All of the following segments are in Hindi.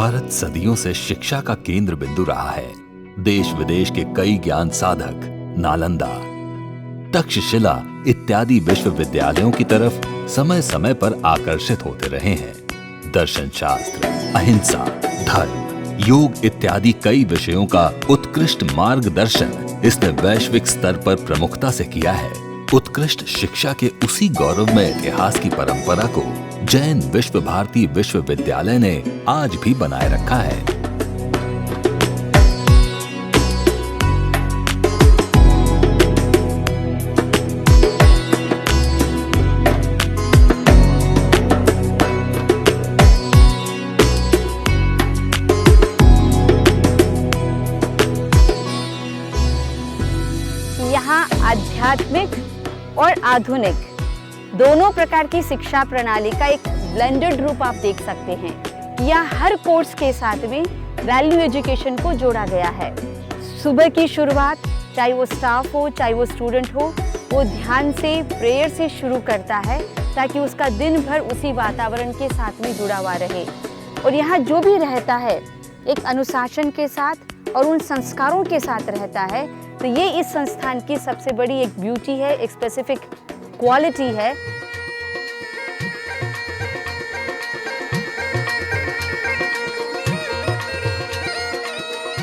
भारत सदियों से शिक्षा का केंद्र बिंदु रहा है। देश विदेश के कई ज्ञान साधक नालंदा, तक्षशिला इत्यादि विश्वविद्यालयों की तरफ समय समय पर आकर्षित होते रहे हैं। दर्शन शास्त्र, अहिंसा, धर्म, योग इत्यादि कई विषयों का उत्कृष्ट मार्गदर्शन इसने वैश्विक स्तर पर प्रमुखता से किया है। उत्कृष्ट शिक्षा के उसी गौरवमय इतिहास की परंपरा को जैन विश्व भारती विश्वविद्यालय ने आज भी बनाए रखा है। यहाँ आध्यात्मिक और आधुनिक दोनों प्रकार की शिक्षा प्रणाली का एक ब्लेंडेड रूप आप देख सकते हैं। यहाँ हर कोर्स के साथ में वैल्यू एजुकेशन को जोड़ा गया है। सुबह की शुरुआत चाहे वो स्टाफ हो चाहे वो स्टूडेंट हो, वो ध्यान से प्रेयर से शुरू करता है ताकि उसका दिन भर उसी वातावरण के साथ में जुड़ा हुआ रहे। और यहाँ जो भी रहता है एक अनुशासन के साथ और उन संस्कारों के साथ रहता है। तो ये इस संस्थान की सबसे बड़ी एक ब्यूटी है, एक स्पेसिफिक क्वालिटी है।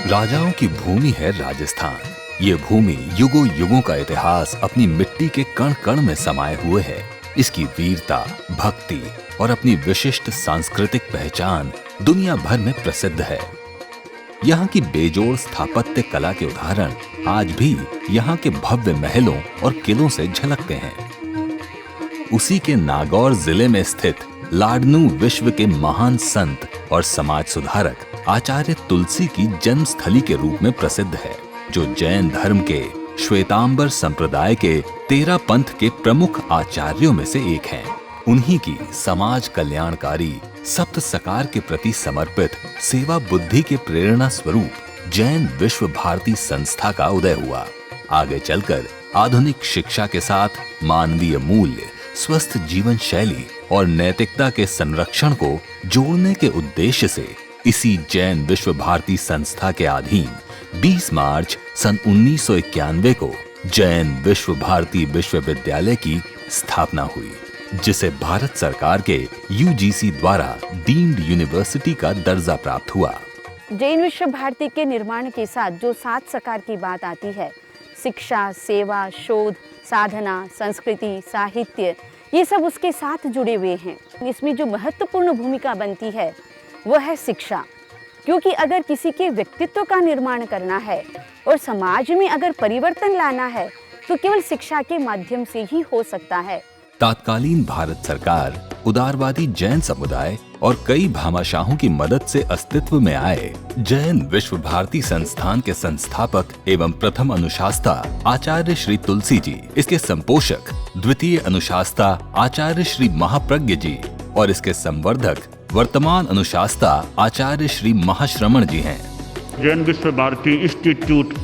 राजाओं की भूमि है राजस्थान। ये भूमि युगों युगों का इतिहास अपनी मिट्टी के कण कण में समाये हुए है। इसकी वीरता, भक्ति और अपनी विशिष्ट सांस्कृतिक पहचान दुनिया भर में प्रसिद्ध है। यहाँ की बेजोड़ स्थापत्य कला के उदाहरण आज भी यहाँ के भव्य महलों और किलों से झलकते हैं। उसी के नागौर जिले में स्थित लाडनू विश्व के महान संत और समाज सुधारक आचार्य तुलसी की जन्मस्थली के रूप में प्रसिद्ध है, जो जैन धर्म के श्वेतांबर संप्रदाय के 13 पंथ के प्रमुख आचार्यों में से एक हैं। उन्हीं की समाज कल्याणकारी सप्त सकार के प्रति समर्पित सेवा बुद्धि के प्रेरणा स्वरूप जैन विश्व भारती संस्था का उदय हुआ। आगे चलकर आधुनिक शिक्षा के साथ मानवीय मूल्य, स्वस्थ जीवन शैली और नैतिकता के संरक्षण को जोड़ने के उद्देश्य से इसी जैन विश्व भारती संस्था के अधीन 20 मार्च सन 1991 को जैन विश्व भारती विश्वविद्यालय की स्थापना हुई, जिसे भारत सरकार के UGC द्वारा डीम्ड यूनिवर्सिटी का दर्जा प्राप्त हुआ। जैन विश्व भारती के निर्माण के साथ जो 7 सकार की बात आती है, शिक्षा, सेवा, शोध, साधना, संस्कृति, साहित्य, ये सब उसके साथ जुड़े हुए हैं। इसमें जो महत्वपूर्ण भूमिका बनती है वो है शिक्षा, क्योंकि अगर किसी के व्यक्तित्व का निर्माण करना है और समाज में अगर परिवर्तन लाना है तो केवल शिक्षा के माध्यम से ही हो सकता है। तत्कालीन भारत सरकार उदारवादी जैन समुदाय और कई भामाशाहों की मदद से अस्तित्व में आए जैन विश्व भारती संस्थान के संस्थापक एवं प्रथम अनुशास्ता आचार्य श्री तुलसी जी, इसके संपोषक द्वितीय अनुशास्ता आचार्य श्री महाप्रज्ञ जी और इसके संवर्धक वर्तमान अनुशास्ता आचार्य श्री महाश्रमण जी हैं। जैन विश्व भारती इंस्टीट्यूट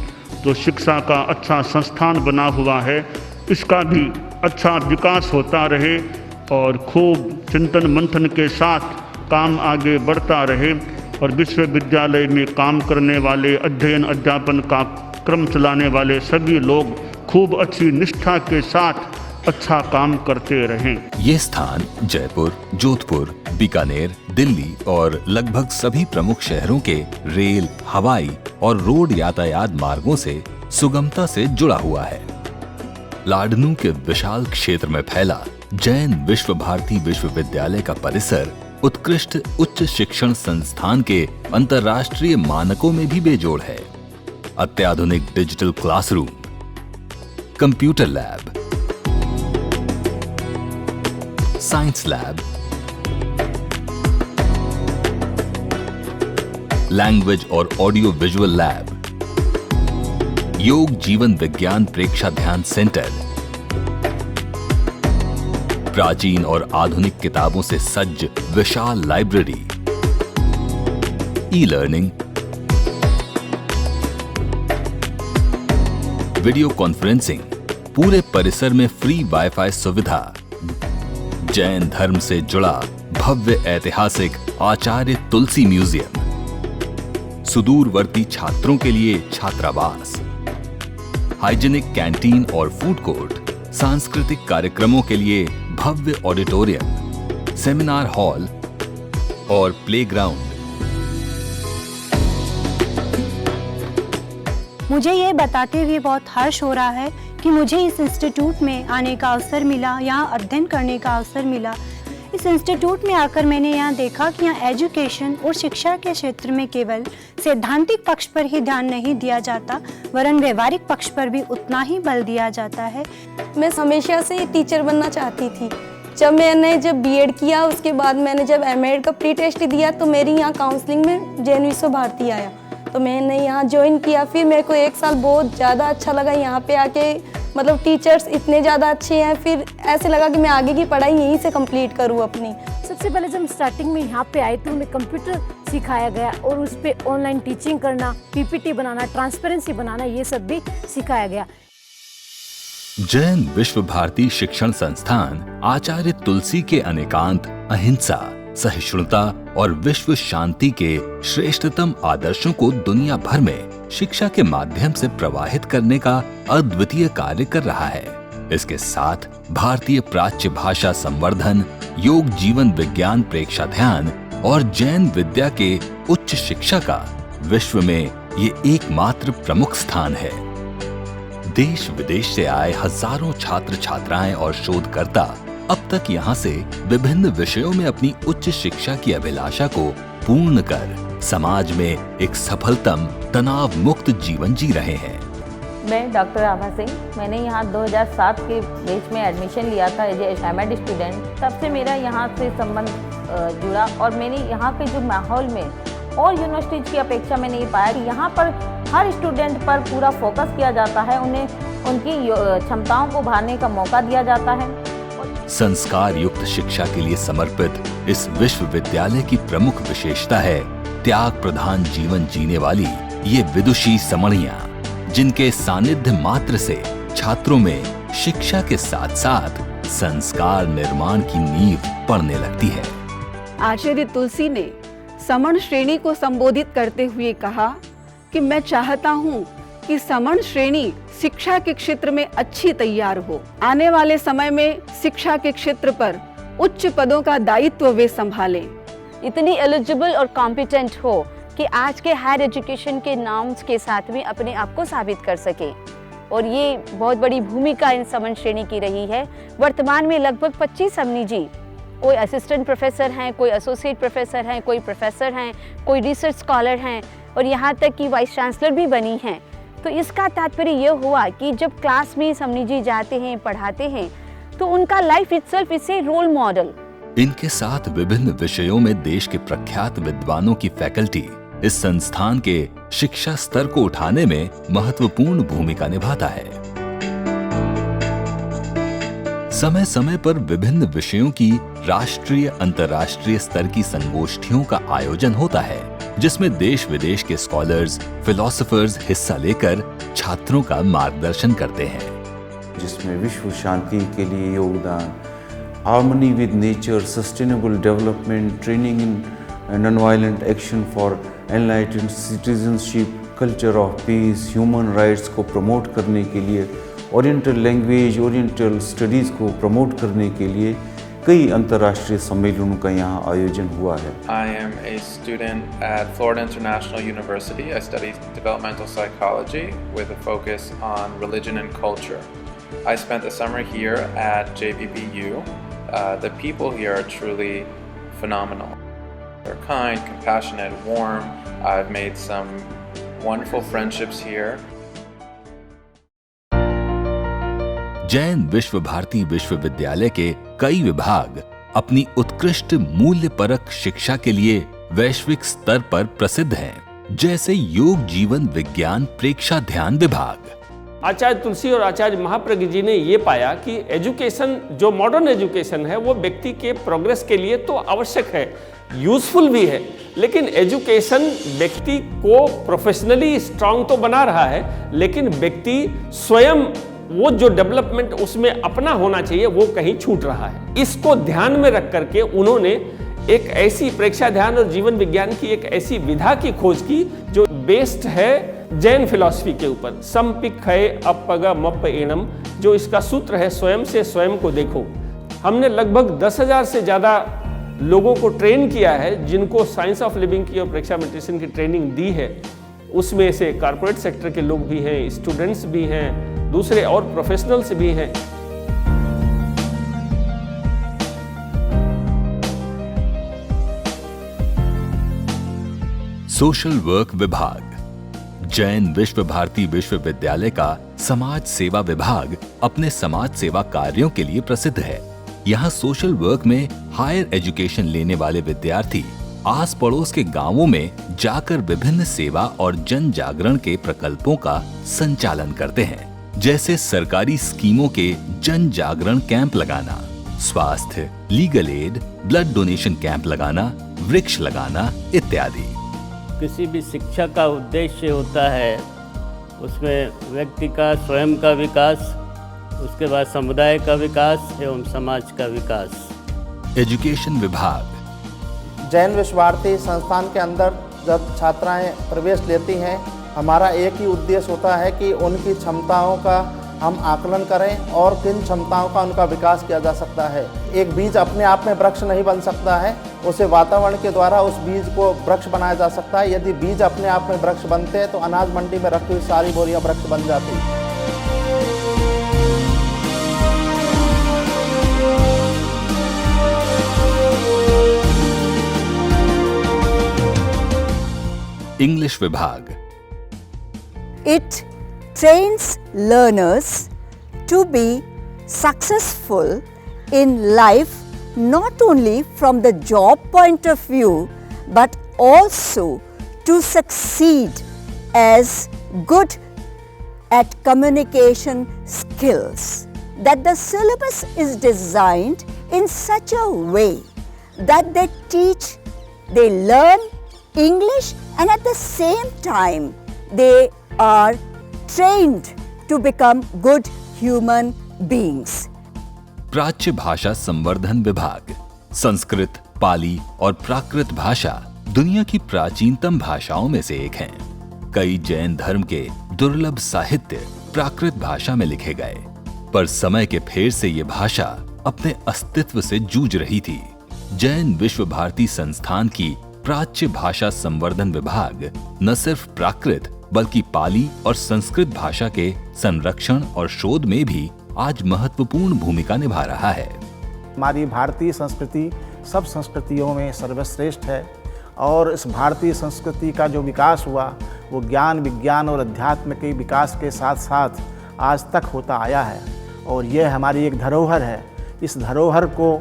तो शिक्षा का अच्छा संस्थान बना हुआ है, इसका भी अच्छा विकास होता रहे और खूब चिंतन मंथन के साथ काम आगे बढ़ता रहे और विश्वविद्यालय में काम करने वाले, अध्ययन अध्यापन का क्रम चलाने वाले सभी लोग खूब अच्छी निष्ठा के साथ अच्छा काम करते रहें। ये स्थान जयपुर, जोधपुर, बीकानेर, दिल्ली और लगभग सभी प्रमुख शहरों के रेल, हवाई और रोड यातायात मार्गों से सुगमता से जुड़ा हुआ है। लाडनू के विशाल क्षेत्र में फैला जैन विश्व भारती विश्वविद्यालय का परिसर उत्कृष्ट उच्च शिक्षण संस्थान के अंतर्राष्ट्रीय मानकों में भी बेजोड़ है। अत्याधुनिक digital classroom, computer lab, science lab, language और ऑडियो विजुअल लैब, योग जीवन विज्ञान प्रेक्षा ध्यान सेंटर, प्राचीन और आधुनिक किताबों से सज्ज विशाल library, e learning, video conferencing, पूरे परिसर में फ्री वाईफाई सुविधा, जैन धर्म से जुड़ा भव्य ऐतिहासिक आचार्य तुलसी म्यूजियम, सुदूरवर्ती छात्रों के लिए छात्रावास, हाइजीनिक कैंटीन और फूड कोर्ट, सांस्कृतिक कार्यक्रमों के लिए भव्य ऑडिटोरियम, सेमिनार हॉल और प्लेग्राउंड। मुझे ये बताते हुए बहुत हर्ष हो रहा है कि मुझे इस इंस्टीट्यूट में आने का अवसर मिला, यहाँ अध्ययन करने का अवसर मिला। इस इंस्टीट्यूट में आकर मैंने यहाँ देखा कि यहाँ एजुकेशन और शिक्षा के क्षेत्र में केवल सैद्धांतिक पक्ष पर ही ध्यान नहीं दिया जाता, वरन व्यवहारिक पक्ष पर भी उतना ही बल दिया जाता है। मैं हमेशा से टीचर बनना चाहती थी। जब बीएड किया, उसके बाद मैंने जब एमएड का प्री टेस्ट दिया तो मेरी यहाँ काउंसलिंग में जैन विश्व भारती आया, तो मैंने यहाँ ज्वाइन किया। फिर मेरे को 1 साल बहुत ज़्यादा अच्छा लगा यहाँ पे आके, मतलब टीचर्स इतने ज़्यादा अच्छे हैं। फिर ऐसे लगा कि मैं आगे की पढ़ाई यहीं से कंप्लीट करूँ अपनी। सबसे पहले जब स्टार्टिंग में यहाँ पे आए तो हमें कंप्यूटर सिखाया गया और उस पर ऑनलाइन टीचिंग करना, पीपीटी बनाना, ट्रांसपेरेंसी बनाना, ये सब भी सिखाया गया। जैन विश्व भारती शिक्षण संस्थान आचार्य तुलसी के अनेकांत अहिंसा, सहिष्णुता और विश्व शांति के श्रेष्ठतम आदर्शों को दुनिया भर में शिक्षा के माध्यम से प्रवाहित करने का अद्वितीय कार्य कर रहा है। इसके साथ भारतीय प्राच्य भाषा संवर्धन, योग जीवन विज्ञान प्रेक्षाध्यान और जैन विद्या के उच्च शिक्षा का विश्व में ये एकमात्र प्रमुख स्थान है। देश विदेश से आए हजारों छात्र छात्राएं और शोधकर्ता अब तक यहाँ से विभिन्न विषयों में अपनी उच्च शिक्षा की अभिलाषा को पूर्ण कर समाज में एक सफलतम तनाव मुक्त जीवन जी रहे हैं। मैं डॉक्टर आभा सिंह, मैंने यहाँ 2007 के बैच में एडमिशन लिया था एज ए एमएड स्टूडेंट। तब से मेरा यहाँ से संबंध जुड़ा और मैंने यहाँ के जो माहौल में और यूनिवर्सिटीज की अपेक्षा मैंने ये पाया कि यहाँ पर हर स्टूडेंट पर पूरा फोकस किया जाता है, उन्हें उनकी क्षमताओं को उभारने का मौका दिया जाता है। संस्कार युक्त शिक्षा के लिए समर्पित इस विश्वविद्यालय की प्रमुख विशेषता है त्याग प्रधान जीवन जीने वाली ये विदुषी समणियां, जिनके सानिध्य मात्र से छात्रों में शिक्षा के साथ साथ संस्कार निर्माण की नींव पड़ने लगती है। आचार्य तुलसी ने समण श्रेणी को संबोधित करते हुए कहा कि मैं चाहता हूँ कि समण श्रेणी शिक्षा के क्षेत्र में अच्छी तैयार हो। आने वाले समय में शिक्षा के क्षेत्र पर उच्च पदों का दायित्व वे संभालें, इतनी एलिजिबल और कॉम्पिटेंट हो कि आज के हायर एजुकेशन के नाम्स के साथ में अपने आप को साबित कर सके। और ये बहुत बड़ी भूमिका इन समण श्रेणी की रही है। वर्तमान में लगभग 25 समनी जी, कोई असिस्टेंट प्रोफेसर हैं, कोई एसोसिएट प्रोफेसर हैं, कोई प्रोफेसर हैं, कोई रिसर्च स्कॉलर हैं और यहाँ तक कि वाइस चांसलर भी बनी हैं। तो इसका तात्पर्य ये हुआ कि जब क्लास में समनी जी जाते हैं, पढ़ाते हैं, तो उनका life itself is a role model. इनके साथ विभिन्न विषयों में देश के प्रख्यात विद्वानों की फैकल्टी इस संस्थान के शिक्षा स्तर को उठाने में महत्वपूर्ण भूमिका निभाता है। समय समय पर विभिन्न विषयों की राष्ट्रीय अंतर्राष्ट्रीय स्तर की संगोष्ठियों का आयोजन होता है, जिसमें देश विदेश के स्कॉलर्स, फिलोसोफर्स हिस्सा लेकर छात्रों का मार्गदर्शन करते हैं, जिसमें विश्व शांति के लिए योगदान, harmony with nature, sustainable development, training in non-violent action for enlightened citizenship, culture of peace, human rights को प्रमोट करने के लिए, ओरिएंटल लैंग्वेज, ओरिएंटल स्टडीज़ को प्रमोट करने के लिए कई अंतर्राष्ट्रीय सम्मेलनों का यहाँ आयोजन हुआ है। I am a student at Florida International University. I study developmental psychology with a focus on religion and culture. I spent the summer here at JBBU. The people here are truly phenomenal. They're kind, compassionate, warm. I've made some wonderful friendships here. Jain Vishwa Bharti विश्वविद्यालय के कई विभाग अपनी उत्कृष्ट मूल्यपरक शिक्षा के लिए वैश्विक स्तर पर प्रसिद्ध हैं, जैसे योग जीवन विज्ञान प्रेक्षाध्यान विभाग। आचार्य तुलसी और आचार्य महाप्रज्ञ जी ने ये पाया कि एजुकेशन, जो मॉडर्न एजुकेशन है, वो व्यक्ति के प्रोग्रेस के लिए तो आवश्यक है, यूजफुल भी है, लेकिन एजुकेशन व्यक्ति को प्रोफेशनली स्ट्रांग तो बना रहा है, लेकिन व्यक्ति स्वयं वो जो डेवलपमेंट उसमें अपना होना चाहिए वो कहीं छूट रहा है। इसको ध्यान में रख करके उन्होंने एक ऐसी प्रेक्षाध्यान और जीवन विज्ञान की एक ऐसी विधा की खोज की जो बेस्ड है जैन फिलॉसफी के ऊपर। संपिक्खये अपग मप्प एणम, जो इसका सूत्र है स्वयं से स्वयं को देखो। हमने लगभग 10,000 से ज़्यादा लोगों को ट्रेन किया है जिनको साइंस ऑफ लिविंग की और प्रेक्षा मेडिटेशन की ट्रेनिंग दी है। उसमें से कॉर्पोरेट सेक्टर के लोग भी हैं, स्टूडेंट्स भी हैं, दूसरे और प्रोफेशनल्स भी हैं। सोशल वर्क विभाग। जैन विश्व भारती विश्वविद्यालय का समाज सेवा विभाग अपने समाज सेवा कार्यों के लिए प्रसिद्ध है। यहाँ सोशल वर्क में हायर एजुकेशन लेने वाले विद्यार्थी आस पड़ोस के गांवों में जाकर विभिन्न सेवा और जन जागरण के प्रकल्पों का संचालन करते हैं, जैसे सरकारी स्कीमों के जन जागरण कैंप लगाना, स्वास्थ्य, legal aid, blood donation camp लगाना, वृक्ष लगाना इत्यादि। किसी भी शिक्षा का उद्देश्य होता है उसमें व्यक्ति का स्वयं का विकास, उसके बाद समुदाय का विकास एवं समाज का विकास। एजुकेशन विभाग। जैन विश्व भारती संस्थान के अंदर जब छात्राएं प्रवेश लेती हैं, हमारा एक ही उद्देश्य होता है कि उनकी क्षमताओं का हम आकलन करें और किन क्षमताओं का उनका विकास किया जा सकता है। एक बीज अपने आप में वृक्ष नहीं बन सकता है, उसे वातावरण के द्वारा उस बीज को वृक्ष बनाया जा सकता है। यदि बीज अपने आप में वृक्ष बनते हैं तो अनाज मंडी में रखी हुई सारी बोरियां वृक्ष बन जाती हैं। इंग्लिश विभाग। It trains learners to be successful in life, not only from the job point of view, but also to succeed as good at communication skills. That the syllabus is designed in such a way that they learn English and at the same time they are trained to become good human beings. प्राच्य भाषा संवर्धन विभाग। संस्कृत, पाली और प्राकृत भाषा दुनिया की प्राचीनतम भाषाओं में से एक है। कई जैन धर्म के दुर्लभ साहित्य प्राकृत भाषा में लिखे गए, पर समय के फेर से ये भाषा अपने अस्तित्व से जूझ रही थी। जैन विश्व भारती संस्थान की प्राच्य भाषा संवर्धन विभाग न सिर्फ प्राकृत बल्कि पाली और संस्कृत भाषा के संरक्षण और शोध में भी आज महत्वपूर्ण भूमिका निभा रहा है। हमारी भारतीय संस्कृति सब संस्कृतियों में सर्वश्रेष्ठ है और इस भारतीय संस्कृति का जो विकास हुआ वो ज्ञान, विज्ञान और अध्यात्म के विकास के साथ साथ आज तक होता आया है और यह हमारी एक धरोहर है। इस धरोहर को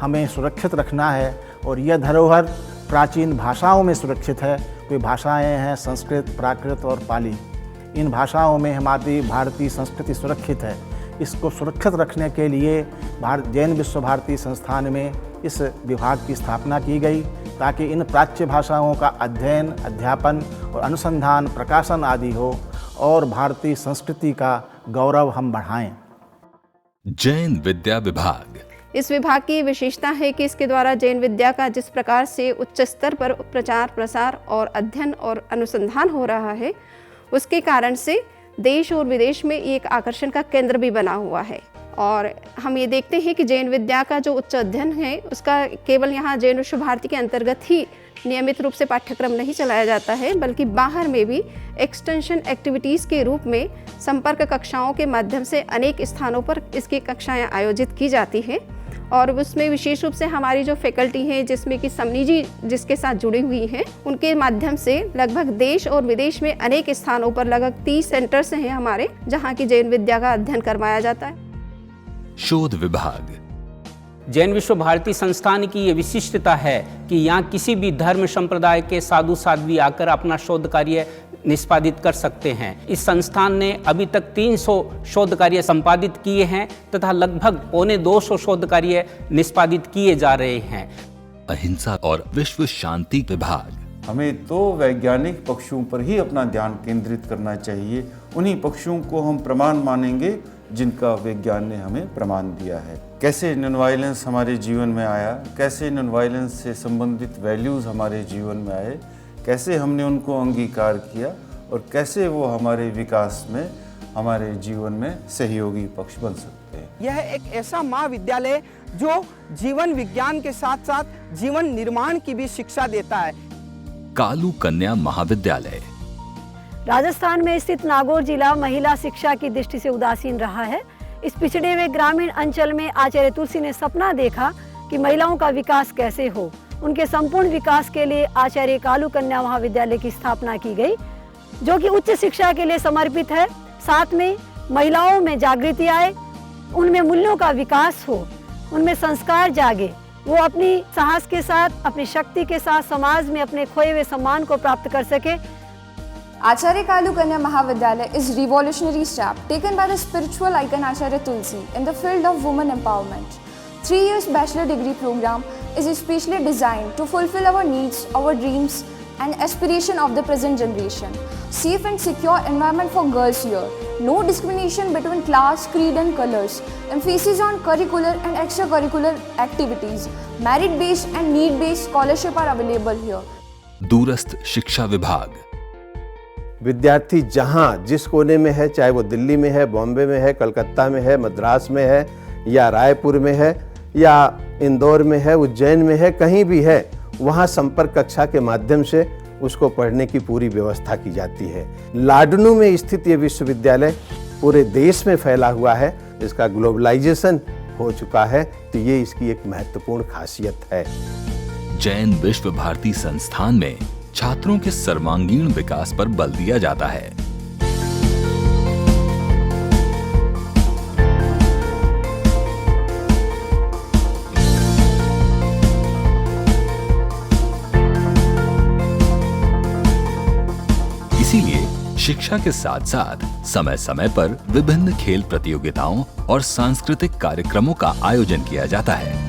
हमें सुरक्षित रखना है और यह धरोहर प्राचीन भाषाओं में सुरक्षित है। कोई भाषाएं हैं संस्कृत, प्राकृत और पाली। इन भाषाओं में हमारी भारतीय संस्कृति सुरक्षित है। इसको सुरक्षित रखने के लिए जैन विश्व भारती संस्थान में इस विभाग की स्थापना की गई ताकि इन प्राच्य भाषाओं का अध्ययन, अध्यापन और अनुसंधान, प्रकाशन आदि हो और भारतीय संस्कृति का गौरव हम बढ़ाएं। जैन विद्या विभाग। इस विभाग की विशेषता है कि इसके द्वारा जैन विद्या का जिस प्रकार से उच्च स्तर पर प्रचार, प्रसार और अध्ययन और अनुसंधान हो रहा है, उसके कारण से देश और विदेश में ये एक आकर्षण का केंद्र भी बना हुआ है। और हम ये देखते हैं कि जैन विद्या का जो उच्च अध्ययन है उसका केवल यहाँ जैन विश्व भारती के अंतर्गत ही नियमित रूप से पाठ्यक्रम नहीं चलाया जाता है, बल्कि बाहर में भी एक्सटेंशन एक्टिविटीज़ के रूप में संपर्क कक्षाओं के माध्यम से अनेक स्थानों पर इसकी कक्षाएं आयोजित की जाती हैं। और उसमें विशेष रूप से हमारी जो फैकल्टी है जिसमें कि समनी जी जिसके साथ जुड़ी हुई हैं, उनके माध्यम से लगभग देश और विदेश में अनेक स्थानों पर लगभग 30 सेंटर्स हैं हमारे जहाँ की जैन विद्या का अध्ययन करवाया जाता है। शोध विभाग। जैन विश्व भारती संस्थान की ये विशिष्टता है कि यहाँ किसी भी धर्म संप्रदाय के साधु साध्वी आकर अपना शोध कार्य निष्पादित कर सकते हैं। इस संस्थान ने अभी तक 300 शोध कार्य संपादित किए हैं तथा लगभग 250 शोध कार्य निष्पादित किए जा रहे हैं। अहिंसा और विश्व शांति विभाग। हमें तो वैज्ञानिक पक्षों पर ही अपना ध्यान केंद्रित करना चाहिए। उन्हीं पक्षों को हम प्रमाण मानेंगे जिनका विज्ञान ने हमें प्रमाण दिया है। कैसे नॉन वायलेंस हमारे जीवन में आया, कैसे नॉन वायलेंस से संबंधित वैल्यूज़ हमारे जीवन में आए, कैसे हमने उनको अंगीकार किया और कैसे वो हमारे विकास में, हमारे जीवन में सहयोगी पक्ष बन सकते हैं। यह एक ऐसा महाविद्यालय जो जीवन विज्ञान के साथ साथ जीवन निर्माण की भी शिक्षा देता है। कालू कन्या महाविद्यालय राजस्थान में स्थित नागौर जिला महिला शिक्षा की दृष्टि से उदासीन रहा है। इस पिछड़े हुए ग्रामीण अंचल में आचार्य तुलसी ने सपना देखा कि महिलाओं का विकास कैसे हो। उनके संपूर्ण विकास के लिए आचार्य कालू कन्या महाविद्यालय की स्थापना की गई, जो कि उच्च शिक्षा के लिए समर्पित है। साथ में महिलाओं में जागृति आए, उनमें मूल्यों का विकास हो, उनमें संस्कार जागे, वो अपनी साहस के साथ, अपनी शक्ति के साथ समाज में अपने खोए हुए सम्मान को प्राप्त कर सके। Acharya Kalu Kanya Mahavidyalaya is revolutionary step taken by the spiritual icon Acharya Tulsi in the field of women empowerment. 3 years bachelor degree program is especially designed to fulfill our needs, our dreams and aspiration of the present generation. Safe and secure environment for girls here. No discrimination between class, creed and colors. Emphasis on curricular and extracurricular activities. Merit-based and need-based scholarship are available here. दूरस्थ शिक्षा विभाग विद्यार्थी जहाँ जिस कोने में है, चाहे वो दिल्ली में है, बॉम्बे में है, कलकत्ता में है, मद्रास में है या रायपुर में है या इंदौर में है, उज्जैन में है, कहीं भी है, वहाँ संपर्क कक्षा के माध्यम से उसको पढ़ने की पूरी व्यवस्था की जाती है। लाडनू में स्थित ये विश्वविद्यालय पूरे देश में फैला हुआ है, इसका ग्लोबलाइजेशन हो चुका है, तो ये इसकी एक महत्वपूर्ण खासियत है। जैन विश्व भारती संस्थान में छात्रों के सर्वांगीण विकास पर बल दिया जाता है। इसीलिए शिक्षा के साथ साथ समय समय पर विभिन्न खेल प्रतियोगिताओं और सांस्कृतिक कार्यक्रमों का आयोजन किया जाता है।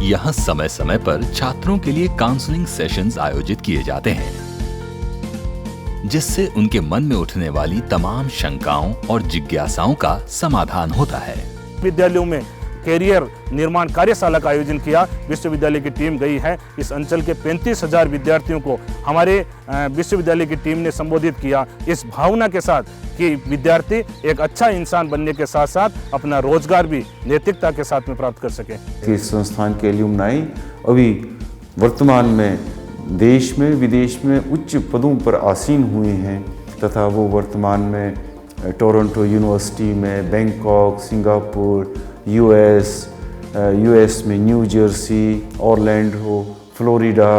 यहाँ समय समय पर छात्रों के लिए काउंसलिंग सेशंस आयोजित किए जाते हैं, जिससे उनके मन में उठने वाली तमाम शंकाओं और जिज्ञासाओं का समाधान होता है। विद्यालयों में कैरियर निर्माण कार्यशाला का आयोजन किया। विश्वविद्यालय की टीम गई है। इस अंचल के 35,000 विद्यार्थियों को हमारे विश्वविद्यालय की टीम ने संबोधित किया, इस भावना के साथ कि विद्यार्थी एक अच्छा इंसान बनने के साथ साथ अपना रोजगार भी नैतिकता के साथ में प्राप्त कर सके। इस संस्थान के एल्यूमनाई अभी वर्तमान में देश में विदेश में उच्च पदों पर आसीन हुए हैं तथा वो वर्तमान में टोरंटो यूनिवर्सिटी में, बैंकॉक, सिंगापुर, यूएस में न्यू जर्सी, ऑरलैंडो, फ्लोरिडा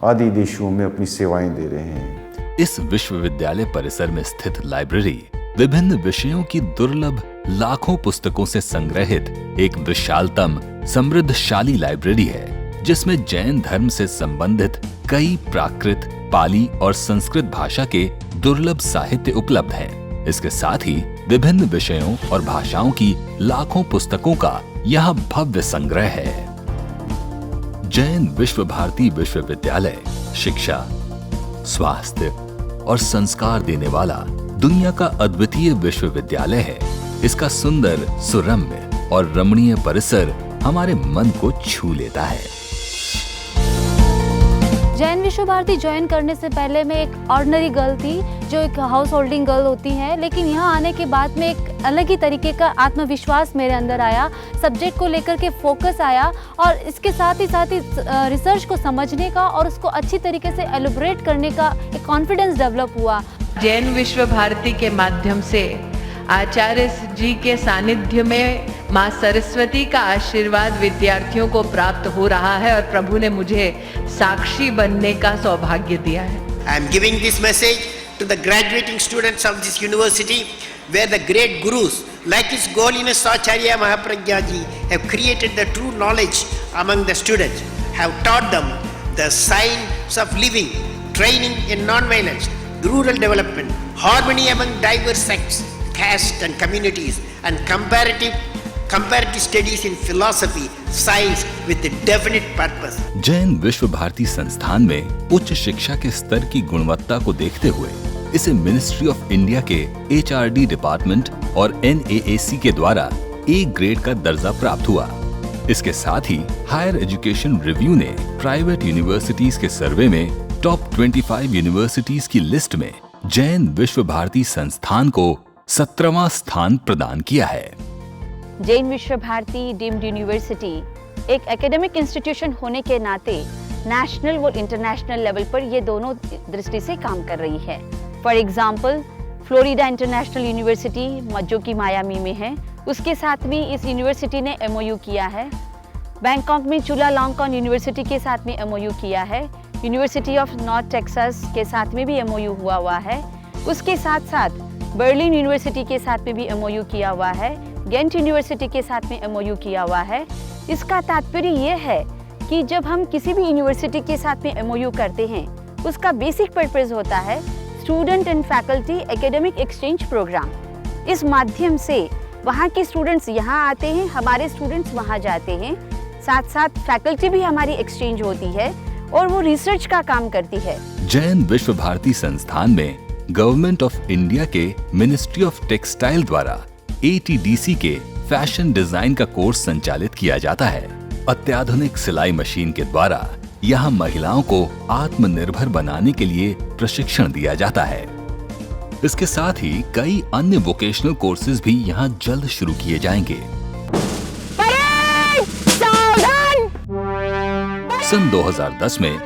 आदि देशों में अपनी सेवाएं दे रहे हैं। इस विश्वविद्यालय परिसर में स्थित लाइब्रेरी विभिन्न विषयों की दुर्लभ लाखों पुस्तकों से संग्रहित एक विशालतम समृद्धशाली लाइब्रेरी है, जिसमें जैन धर्म से संबंधित कई प्राकृत, पाली और संस्कृत भाषा के दुर्लभ साहित्य उपलब्ध हैं। इसके साथ ही विभिन्न विषयों और भाषाओं की लाखों पुस्तकों का यह भव्य संग्रह है। जैन विश्व भारती विश्वविद्यालय शिक्षा, स्वास्थ्य और संस्कार देने वाला दुनिया का अद्वितीय विश्वविद्यालय है। इसका सुंदर, सुरम्य और रमणीय परिसर हमारे मन को छू लेता है। जैन विश्व भारती ज्वाइन करने से पहले मैं एक ऑर्डिनरी गर्ल थी, जो एक हाउस होल्डिंग गर्ल होती है, लेकिन यहाँ आने के बाद में एक अलग ही तरीके का आत्मविश्वास मेरे अंदर आया, सब्जेक्ट को लेकर के फोकस आया और इसके साथ ही रिसर्च को समझने का और उसको अच्छी तरीके से एलिब्रेट करने का एक कॉन्फिडेंस डेवलप हुआ। जैन विश्व भारती के माध्यम से आचार्य जी के सानिध्य में माँ सरस्वती का आशीर्वाद विद्यार्थियों को प्राप्त हो रहा है और प्रभु ने मुझे साक्षी बनने का सौभाग्य दिया है। I am giving this message to the graduating students of this university, where the great gurus like His Holiness Acharya Mahapragya Ji have created the true knowledge among the students, have taught them the science of living, training in non-violence, rural development, harmony among diverse sects, castes and communities, and comparative studies in philosophy, science with a definite purpose. Jain Vishwa Bharti संस्थान में उच्च शिक्षा के स्तर की गुणवत्ता को देखते हुए इसे मिनिस्ट्री ऑफ इंडिया के HRD डिपार्टमेंट और NAAC के द्वारा A ग्रेड का दर्जा प्राप्त हुआ। इसके साथ ही हायर एजुकेशन रिव्यू ने प्राइवेट यूनिवर्सिटीज के सर्वे में टॉप 25 यूनिवर्सिटीज की लिस्ट में जैन विश्व भारती संस्थान को 17वां स्थान प्रदान किया है। जैन विश्व भारती डीम्ड यूनिवर्सिटी एक एकेडमिक इंस्टीट्यूशन होने के नाते नेशनल और इंटरनेशनल लेवल पर ये दोनों दृष्टि से काम कर रही है। For example, Florida International University मज्जो की मायामी में है, उसके साथ भी इस यूनिवर्सिटी ने MOU किया है। बैंकॉक में चुलालॉन्गकॉन यूनिवर्सिटी के साथ में MOU किया है। यूनिवर्सिटी ऑफ नॉर्थ टेक्सास के साथ में भी MOU हुआ है। उसके साथ साथ बर्लिन यूनिवर्सिटी के साथ में भी MOU किया हुआ है। गेंट यूनिवर्सिटी के साथ में MOU किया हुआ है। इसका तात्पर्य ये है कि जब हम किसी भी यूनिवर्सिटी के साथ में MOU करते हैं, उसका बेसिक पर्पस होता है student and faculty academic exchange programme. इस माध्यम से वहाँ के स्टूडेंट्स यहाँ आते हैं, हमारे स्टूडेंट्स वहाँ जाते हैं, साथ साथ फैकल्टी भी हमारी एक्सचेंज होती है और वो रिसर्च का काम करती है। जैन विश्व भारती संस्थान में गवर्नमेंट ऑफ इंडिया के मिनिस्ट्री ऑफ टेक्सटाइल द्वारा ATDC के फैशन डिजाइन का कोर्स संचालित किया जाता है। अत्याधुनिक सिलाई मशीन के द्वारा यहाँ महिलाओं को आत्मनिर्भर बनाने के लिए प्रशिक्षण दिया जाता है। इसके साथ ही कई अन्य वोकेशनल कोर्सेज भी यहाँ जल्द शुरू किए जाएंगे। सन 2010 में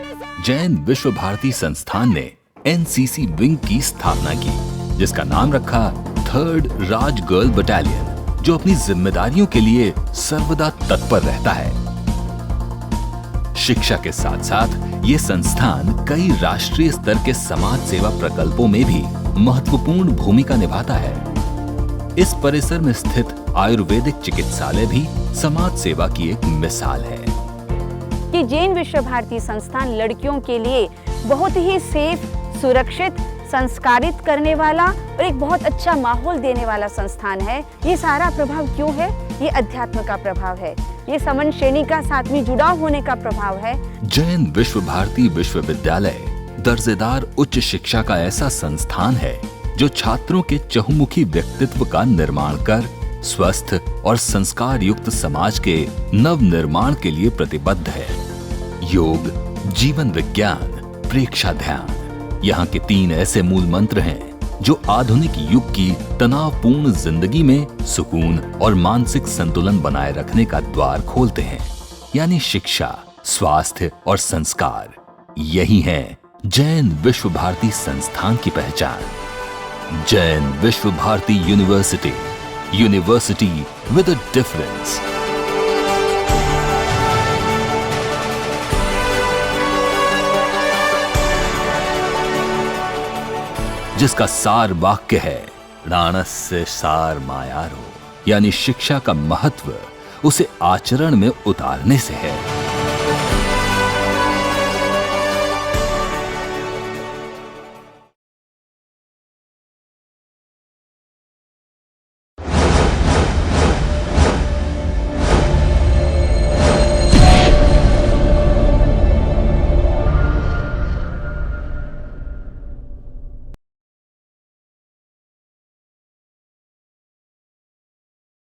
जैन विश्व भारती संस्थान ने NCC विंग की स्थापना की, जिसका नाम रखा थर्ड राज गर्ल बटालियन, जो अपनी जिम्मेदारियों के लिए सर्वदा तत्पर रहता है। शिक्षा के साथ साथ ये संस्थान कई राष्ट्रीय स्तर के समाज सेवा प्रकल्पों में भी महत्वपूर्ण भूमिका निभाता है। इस परिसर में स्थित आयुर्वेदिक चिकित्सालय भी समाज सेवा की एक मिसाल है। कि जैन विश्व भारती संस्थान लड़कियों के लिए बहुत ही सेफ, सुरक्षित, संस्कारित करने वाला और एक बहुत अच्छा माहौल देने वाला संस्थान है। ये सारा प्रभाव क्यों है? ये अध्यात्म का प्रभाव है, ये समन श्रेणी का साथ में जुड़ाव होने का प्रभाव है। जैन विश्व भारती विश्वविद्यालय दर्जेदार उच्च शिक्षा का ऐसा संस्थान है जो छात्रों के चहुमुखी व्यक्तित्व का निर्माण कर स्वस्थ और संस्कार युक्त समाज के नव निर्माण के लिए प्रतिबद्ध है। योग, जीवन विज्ञान, प्रेक्षा ध्यान, यहाँ के 3 ऐसे मूल मंत्र हैं जो आधुनिक युग की तनावपूर्ण जिंदगी में सुकून और मानसिक संतुलन बनाए रखने का द्वार खोलते हैं, यानी शिक्षा, स्वास्थ्य और संस्कार। यही है जैन विश्व भारती संस्थान की पहचान। Jain Vishwa Bharati university, university with a difference. जिसका सार वाक्य है णाणस्य सार मायारो, यानी शिक्षा का महत्व उसे आचरण में उतारने से है।